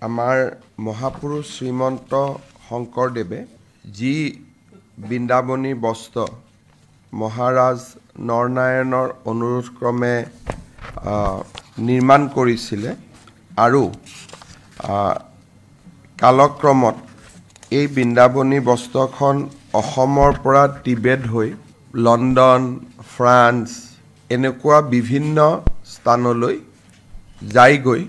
আমাৰ মহাপুৰুষ শ্ৰীমন্ত শংকৰদেৱে যি বৃন্দাবনী বস্ত্ৰ মহাৰাজ নৰনাৰায়ণৰ অনুৰোধক্ৰমে নিৰ্মাণ কৰিছিলে আৰু কালক্ৰমত এই বৃন্দাবনী বস্ত্ৰখন অসমৰ পৰা টিবেট হৈ লণ্ডন ফ্ৰান্স এনেকুৱা বিভিন্ন স্থানলৈ যায়গৈ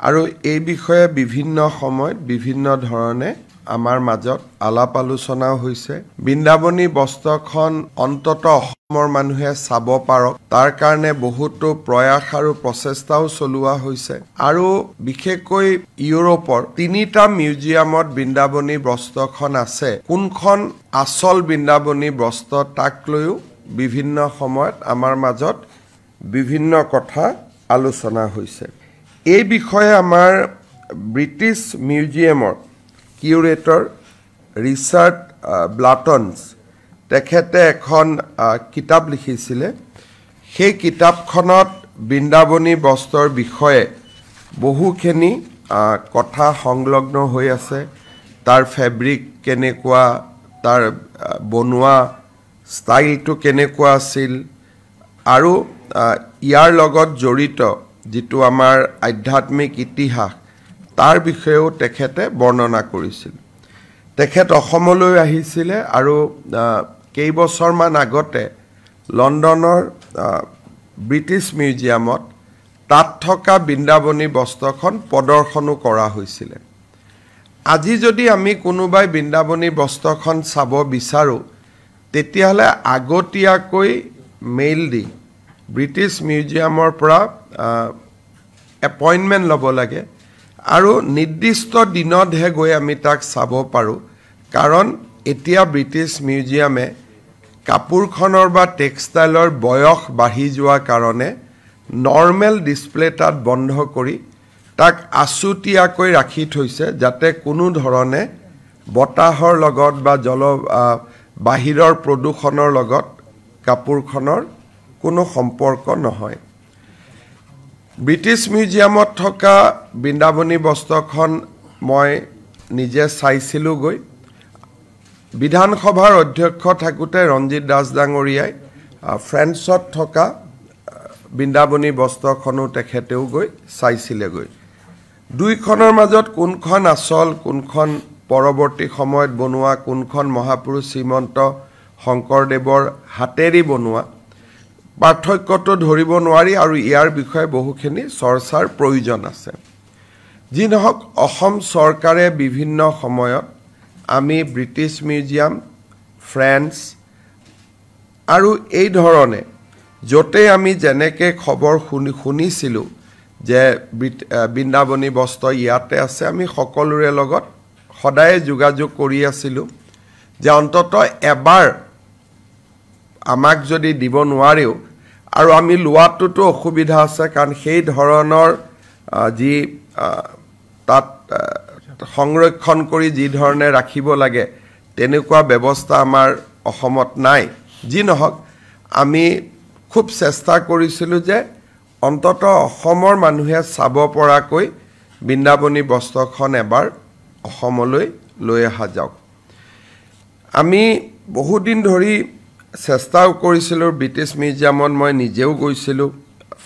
আৰু এই বিষয়ে বিভিন্ন সময়ত বিভিন্ন ধৰণে আমাৰ মাজত আলাপ আলোচনা হৈছে বৃন্দাবনী বস্ত্ৰখন অন্তত অসমৰ মানুহে চাব পাৰক তাৰ কাৰণে বহুতো প্ৰয়াস আৰু প্ৰচেষ্টাও চলোৱা হৈছে আৰু বিশেষকৈ ইউৰোপৰ তিনিটা মিউজিয়ামত বৃন্দাবনী বস্ত্ৰখন আছে কোনখন আসল বৃন্দাবনী বস্ত্ৰ তাক লৈও বিভিন্ন সময়ত আমাৰ মাজত বিভিন্ন কথা আলোচনা হৈছে এই বিষয়ে আমাৰ ব্ৰিটিছ মিউজিয়ামৰ কিউৰেটৰ ৰিচাৰ্ড ব্লাটনছ তেখেতে এখন কিতাপ লিখিছিলে সেই কিতাপখনত বৃন্দাবনী বস্ত্ৰৰ বিষয়ে বহুখিনি কথা সংলগ্ন হৈ আছে তাৰ ফেব্ৰিক কেনেকুৱা তাৰ বনোৱা ষ্টাইলটো কেনেকুৱা আছিল আৰু ইয়াৰ লগত জড়িত যিটো আমাৰ আধ্যাত্মিক ইতিহাস তাৰ বিষয়েও তেখেতে বৰ্ণনা কৰিছিল তেখেত অসমলৈ আহিছিলে আৰু কেইবছৰমান আগতে লণ্ডনৰ ব্ৰিটিছ মিউজিয়ামত তাত থকা বৃন্দাবনী বস্ত্ৰখন প্ৰদৰ্শনো কৰা হৈছিলে আজি যদি আমি কোনোবাই বৃন্দাবনী বস্ত্ৰখন চাব বিচাৰোঁ তেতিয়াহ'লে আগতীয়াকৈ মেইল দি ব্ৰিটিছ মিউজিয়ামৰ পৰা এপইণ্টমেণ্ট ল'ব লাগে আৰু নিৰ্দিষ্ট দিনতহে গৈ আমি তাক চাব পাৰোঁ কাৰণ এতিয়া ব্ৰিটিছ মিউজিয়ামে কাপোৰখনৰ বা টেক্সটাইলৰ বয়স বাঢ়ি যোৱাৰ কাৰণে নৰ্মেল ডিছপ্লে তাত বন্ধ কৰি তাক আছুতীয়াকৈ ৰাখি থৈছে যাতে কোনো ধৰণে বতাহৰ লগত বা বাহিৰৰ প্ৰদূষণৰ লগত কাপোৰখনৰ কোনো সম্পৰ্ক নহয় ব্ৰিটিছ মিউজিয়ামত থকা বৃন্দাবনী বস্ত্ৰখন মই নিজে চাইছিলোঁগৈ বিধানসভাৰ অধ্যক্ষ থাকোঁতে ৰঞ্জিত দাস ডাঙৰীয়াই ফ্ৰেন্সত থকা বৃন্দাবনী বস্ত্ৰখনো তেখেতেও গৈ চাইছিলেগৈ দুইখনৰ মাজত কোনখন আচল কোনখন পৰৱৰ্তী সময়ত বনোৱা কোনখন মহাপুৰুষ শ্ৰীমন্ত শংকৰদেৱৰ হাতেৰে বনোৱা পাৰ্থক্যটো ধৰিব নোৱাৰি আৰু ইয়াৰ বিষয়ে বহুখিনি চৰ্চাৰ প্ৰয়োজন আছে যি নহওক অসম চৰকাৰে বিভিন্ন সময়ত আমি ব্ৰিটিছ মিউজিয়াম ফ্ৰেন্স আৰু এই ধৰণে য'তে আমি যেনেকৈ খবৰ শুনিছিলোঁ যে বৃন্দাবনী বস্ত্ৰ ইয়াতে আছে আমি সকলোৰে লগত সদায় যোগাযোগ কৰি আছিলোঁ যে অন্ততঃ এবাৰ আমাক যদি দিব নোৱাৰেও আৰু আমি লোৱাটোতো অসুবিধা আছে কাৰণ সেই ধৰণৰ যি তাত সংৰক্ষণ কৰি যি ধৰণে ৰাখিব লাগে তেনেকুৱা ব্যৱস্থা আমাৰ অসমত নাই যি নহওক আমি খুব চেষ্টা কৰিছিলোঁ যে অন্ততঃ অসমৰ মানুহে চাব পৰাকৈ বৃন্দাবনী বস্ত্ৰখন এবাৰ অসমলৈ লৈ অহা যাওক আমি বহুদিন ধৰি চেষ্টাও কৰিছিলোঁ ব্ৰিটিছ মিউজিয়ামত মই নিজেও গৈছিলোঁ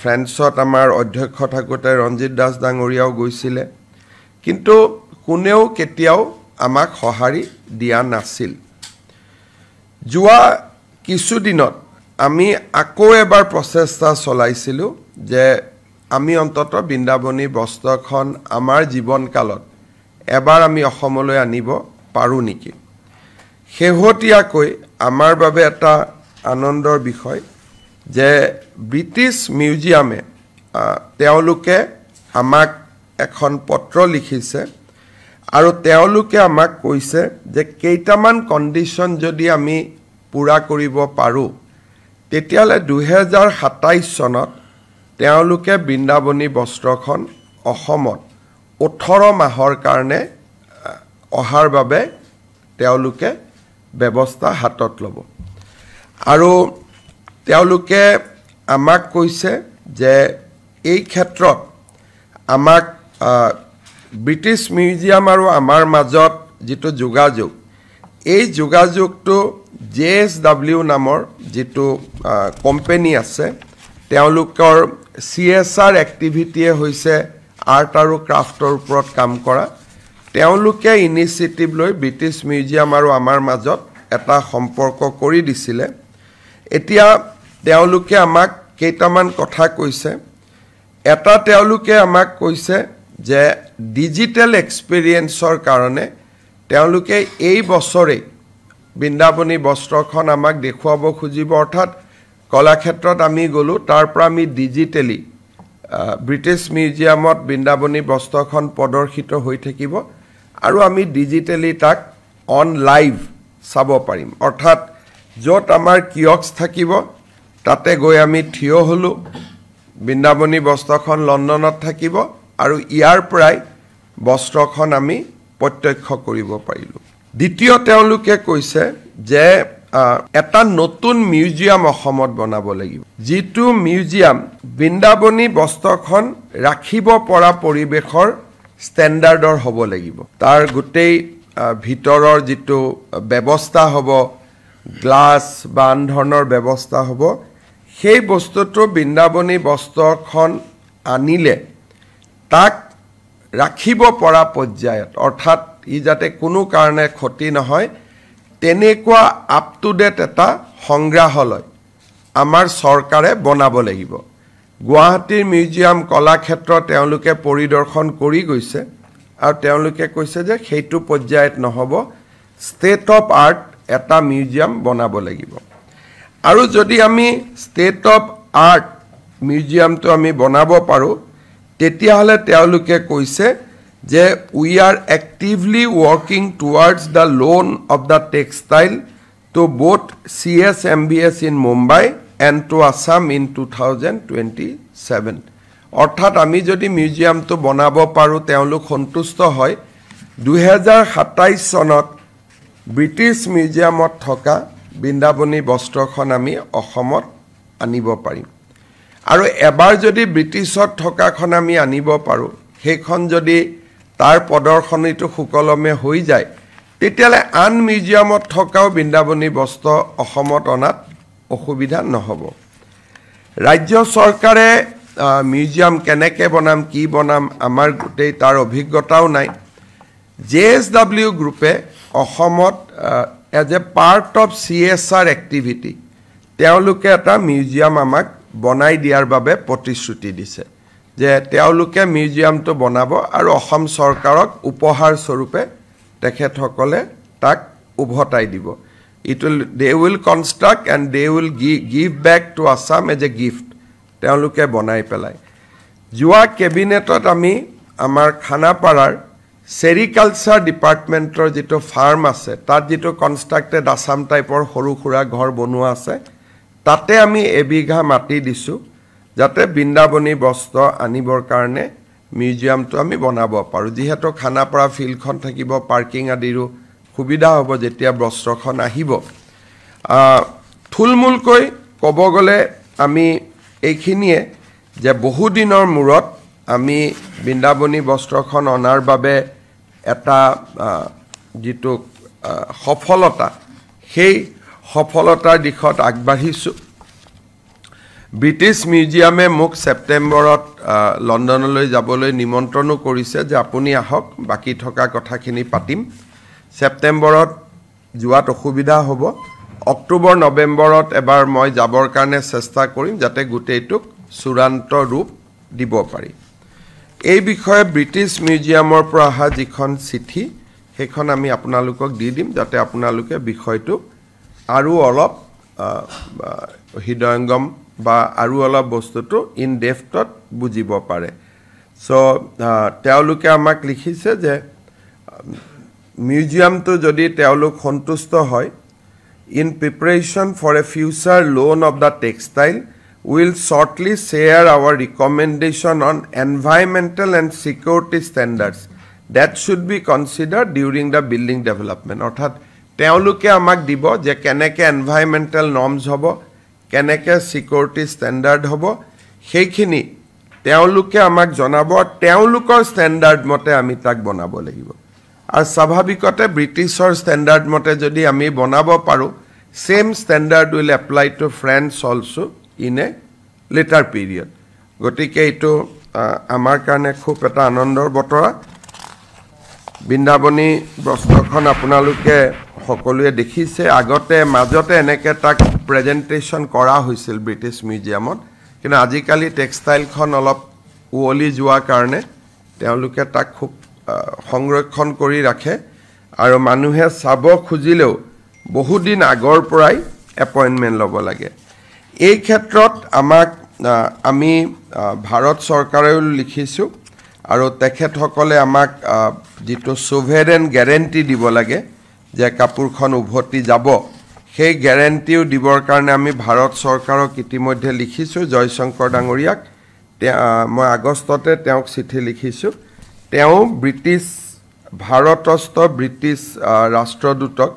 ফ্ৰেন্সত আমাৰ অধ্যক্ষ থাকোঁতে ৰঞ্জিত দাস ডাঙৰীয়াও গৈছিলে কিন্তু কোনেও কেতিয়াও আমাক সঁহাৰি দিয়া নাছিল যোৱা কিছুদিনত আমি আকৌ এবাৰ প্ৰচেষ্টা চলাইছিলোঁ যে আমি অন্ততঃ বৃন্দাবনী বস্ত্ৰখন আমাৰ জীৱনকালত এবাৰ আমি অসমলৈ আনিব পাৰোঁ নেকি শেহতীয়াকৈ আমাৰ বাবে এটা আনন্দৰ বিষয় যে ব্ৰিটিছ মিউজিয়ামে তেওঁলোকে আমাক এখন পত্ৰ লিখিছে আৰু তেওঁলোকে আমাক কৈছে যে কেইটামান কণ্ডিশ্যন যদি আমি পূৰা কৰিব পাৰোঁ তেতিয়াহ'লে 2027 চনত তেওঁলোকে বৃন্দাবনী বস্ত্ৰখন অসমত 18 মাহৰ কাৰণে অহাৰ বাবে তেওঁলোকে ব্যৱস্থা হাতত ল'ব আৰু তেওঁলোকে আমাক কৈছে যে এই ক্ষেত্ৰত আমাক ব্ৰিটিছ মিউজিয়াম আৰু আমাৰ মাজত যেটো যোগাযোগ এই যোগাযোগটো JSW নামৰ যেটো কোম্পানী আছে তেওঁলোকৰ CSR এক্টিভিটিয়ে হৈছে আৰ্ট আৰু ক্ৰাফটৰ ওপৰত কাম কৰা তেওঁলোকে ইনিচিয়েটিভ লৈ ব্ৰিটিছ মিউজিয়াম আৰু আমাৰ মাজত এটা সম্পৰ্ক কৰি দিছিলে এতিয়া তেওঁলোকে আমাক কেইটামান কথা কৈছে এটা তেওঁলোকে আমাক কৈছে যে ডিজিটেল এক্সপেৰিয়েন্সৰ কাৰণে তেওঁলোকে এই বছৰে বৃন্দাবনী বস্ত্ৰখন আমাক দেখুৱাব খুজিব অৰ্থাৎ কলাক্ষেত্ৰত আমি গলো তাৰ পৰা আমি ডিজিটেলি ব্ৰিটিছ মিউজিয়ামত বৃন্দাবনী বস্ত্ৰখন প্ৰদৰ্শিত হৈ থাকিব আৰু আমি ডিজিটেলি তাক অন লাইভ চাব পাৰিম অৰ্থাৎ য'ত আমাৰ কিয়ক্স থাকিব তাতে গৈ আমি থিয় হলো বৃন্দাবনী বস্ত্ৰখন লণ্ডনত থাকিব আৰু ইয়াৰ পৰাই বস্ত্ৰখন আমি প্ৰত্যক্ষ কৰিব পাৰিলো দ্বিতীয় তেওঁলোকে কৈছে যে এটা নতুন মিউজিয়াম অসমত বনাব লাগিব যেটো মিউজিয়াম বৃন্দাবনী বস্ত্ৰখন ৰাখিব পৰা পৰিবেশৰ ষ্টেণ্ডাৰ্ডৰ হ'ব লাগিব তাৰ গোটেই ভিতৰৰ যেটো ব্যৱস্থা হ'ব গ্লাস বা আন ধৰণৰ ব্যৱস্থা হ'ব সেই বস্তুটো বৃন্দাবনী বস্ত্ৰখন আনিলে তাক ৰাখিব পৰা পৰ্যায়ত অৰ্থাৎ ই যাতে কোনো কাৰণে ক্ষতি নহয় তেনেকুৱা আপ টু ডেট এটা সংগ্ৰহালয় আমাৰ চৰকাৰে বনাব লাগিব গুৱাহাটীৰ মিউজিয়াম কলাক্ষেত্ৰ তেওঁলোকে পৰিদৰ্শন কৰি গৈছে আৰু তেওঁলোকে কৈছে যে সেইটো পৰ্যায়ত নহব ষ্টেট অফ আৰ্ট এটা মিউজিয়াম বনাব লাগিব আৰু যদি আমি ষ্টেট অফ আৰ্ট মিউজিয়ামটো আমি বনাব পাৰো তেতিয়াহলে তেওঁলোকে কৈছে যে we are actively working towards the loan of the textile to both CSMBS in Mumbai and to Assam in 2027 অৰ্থাৎ আমি যদি মিউজিয়ামটো বনাব পাৰো তেওঁলোক সন্তুষ্ট হয় 2027 চনত ব্ৰিটিছ মিউজিয়ামত থকা বৃন্দাবনী বস্ত্ৰখন আমি অসমত আনিব পাৰিম আৰু এবাৰ যদি ব্ৰিটিছত থকাখন আমি আনিব পাৰো সেইখন যদি তাৰ প্ৰদৰ্শনীটো সুকলমে হৈ যায় তেতিয়ালে আন মিউজিয়ামত থকাও বৃন্দাবনী বস্ত্ৰ অসমত অনাত অসুবিধা নহব ৰাজ্য চৰকাৰে মিউজিয়াম কেনেকে বনাম কি বনাম আমাৰ গোটেই তাৰ অভিজ্ঞতাও নাই JSW গ্ৰুপে অসমত as a part of CSR activity তেওঁলোকে এটা মিউজিয়াম আমাক বনাই দিয়াৰ বাবে প্ৰতিশ্ৰুতি দিছে যে তেওঁলোকে মিউজিয়ামটো বনাব আৰু অসম চৰকাৰক উপহাৰ স্বৰূপে তেখেতসকলে তাক উভতাই দিব they will construct and they will give back to Assam as a gift তেওঁলোকে বনাই পেলাই জুৱা কেবিনেটত আমি আমাৰ খানাপাৰাৰ সেৰিকালচাৰ ডিপাৰ্টমেন্টৰ যেটো ফাৰ্ম আছে তাত যেটো কনস্ট্ৰাক্টেড আসাম টাইপৰ সৰু খুৰা ঘৰ বনোৱা আছে তাতে আমি এবিঘা মাটি দিছো যাতে বৃন্দাবনী বস্ত্ৰ আনিবৰ কাৰণে মিউজিয়ামটো আমি বনাব পাৰো যেহেতু খানাপাৰা ফিল্ডখন থাকিব পাৰ্কিং আদিৰো সুবিধা হ'ব যেতিয়া বস্ত্ৰখন আহিব থুলমুলকৈ ক'ব গলে আমি এইখিনিয়ে যে বহু দিনৰ মূৰত আমি বৃন্দাবনী বস্ত্ৰখন অনাৰ বাবে এটা যেটো সফলতা সেই সফলতাৰ দিশত আগবাঢ়িছো ব্ৰিটিছ মিউজিয়ামে মোক সেপ্টেম্বৰত লণ্ডনলৈ যাবলৈ নিমন্ত্ৰণো কৰিছে যে আপুনি আহক বাকি থকা কথাখিনি পাতিম সেপ্টেম্বৰত যোৱাত অসুবিধা হ'ব অক্টোবৰ নৱেম্বৰত এবাৰ মই যাবৰ কাৰণে চেষ্টা কৰিম যাতে গোটেইটোক চূড়ান্ত ৰূপ দিব পাৰি এই বিষয়ে ব্ৰিটিছ মিউজিয়ামৰ পৰা অহা যিখন চিঠি সেইখন আমি আপোনালোকক দি দিম যাতে আপোনালোকে বিষয়টো আৰু অলপ হৃদয়ঙ্গম বা আৰু অলপ বস্তুটো ইন ডেপথত বুজিব পাৰে সো তেওঁলোকে আমাক লিখিছে যে মিউজিয়ামটো যদি তেওঁলোক সন্তুষ্ট হয় in preparation for a future loan of the textile will shortly share our recommendation on environmental and security standards that should be considered during the building development অৰ্থাৎ তেওঁলোকে আমাক দিব যে কেনেকে environmental norms হ'ব কেনেকে security standard হ'ব সেইখিনি তেওঁলোকে আমাক জনাব তেওঁলোকৰ ষ্টেণ্ডাৰ্ড মতে আমি তাক বনাব লাগিব আৰু স্বাভাৱিকতে ব্ৰিটিছৰ ষ্টেণ্ডাৰ্ড মতে যদি আমি বনাব পাৰো same standard will apply to France also in a later period গতিকে এটো আমাৰ কাৰণে খুব এটা আনন্দৰ বতৰা বৃন্দাবনী বস্ত্ৰখন আপোনালোকে সকলোৱে দেখিছে আগতে মাজতে এনেকে তাক প্ৰেজেন্টেচন কৰা হৈছিল ব্ৰিটিছ মিউজিয়ামত কিন্তু আজিকালি টেক্সটাইলখন অলপ উৱলি যোৱা কাৰণে তেওঁলোকে তাক খুব সংৰক্ষণ কৰি ৰাখে আৰু মানুহে চাব খুজিলেও বহুদিন আগৰ পৰাই এপইন্টমেন্ট ল'ব লাগে এই ক্ষেত্ৰত আমাক আমি ভাৰত চৰকাৰেও লিখিছো আৰু তেখেতসকলে আমাক যেটো সোভেৰেন গ্যাৰান্টি দিব লাগে যে কাপোৰখন উভতি যাব সেই গ্যাৰান্টিও দিবৰ কাৰণে আমি ভাৰত চৰকাৰক ইতিমধ্যে লিখিছো জয়শংকৰ ডাঙৰীয়াক মই আগষ্টতে তেওঁক চিঠি লিখিছো তেওঁ ব্ৰিটিছ ভাৰতস্থ ব্ৰিটিছ ৰাষ্ট্ৰদূতক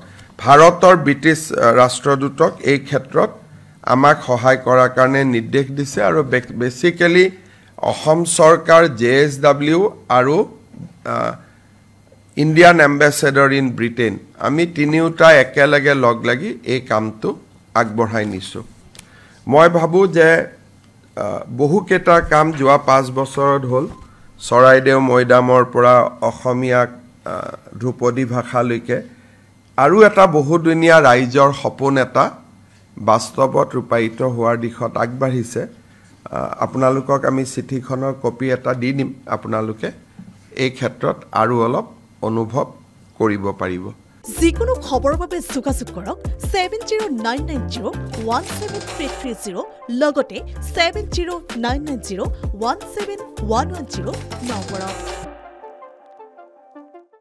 ভাৰতৰ ব্ৰিটিছ ৰাষ্ট্ৰদূতক এই ক্ষেত্ৰত আমাক সহায় কৰাৰ কাৰণে নিৰ্দেশ দিছে আৰু বেসিক্যালি অসম চৰকাৰ JSW আৰু ইণ্ডিয়ান এম্বাসেডৰ ইন ব্ৰিটেন আমি তিনিওটা একেলগে লগ লাগি এই কামটো আগবঢ়াই নিছো মই ভাবো যে বহুকেটা কাম যোৱা 5 বছৰত হ'ল চৰাইদেউ মৈদামৰ পৰা অসমীয়া ধ্ৰুপদী ভাষালৈকে আৰু এটা বহুদিনীয়া ৰাইজৰ সপোন এটা বাস্তৱত ৰূপায়িত হোৱাৰ দিশত আগবাঢ়িছে আপোনালোকক আমি চিঠিখনৰ কপি এটা দি দিম আপোনালোকে এই ক্ষেত্ৰত আৰু অলপ অনুভৱ কৰিব পাৰিব যিকোনো খবৰৰ বাবে যোগাযোগ কৰক 7099017330 লগতে 7099017110 নম্বৰত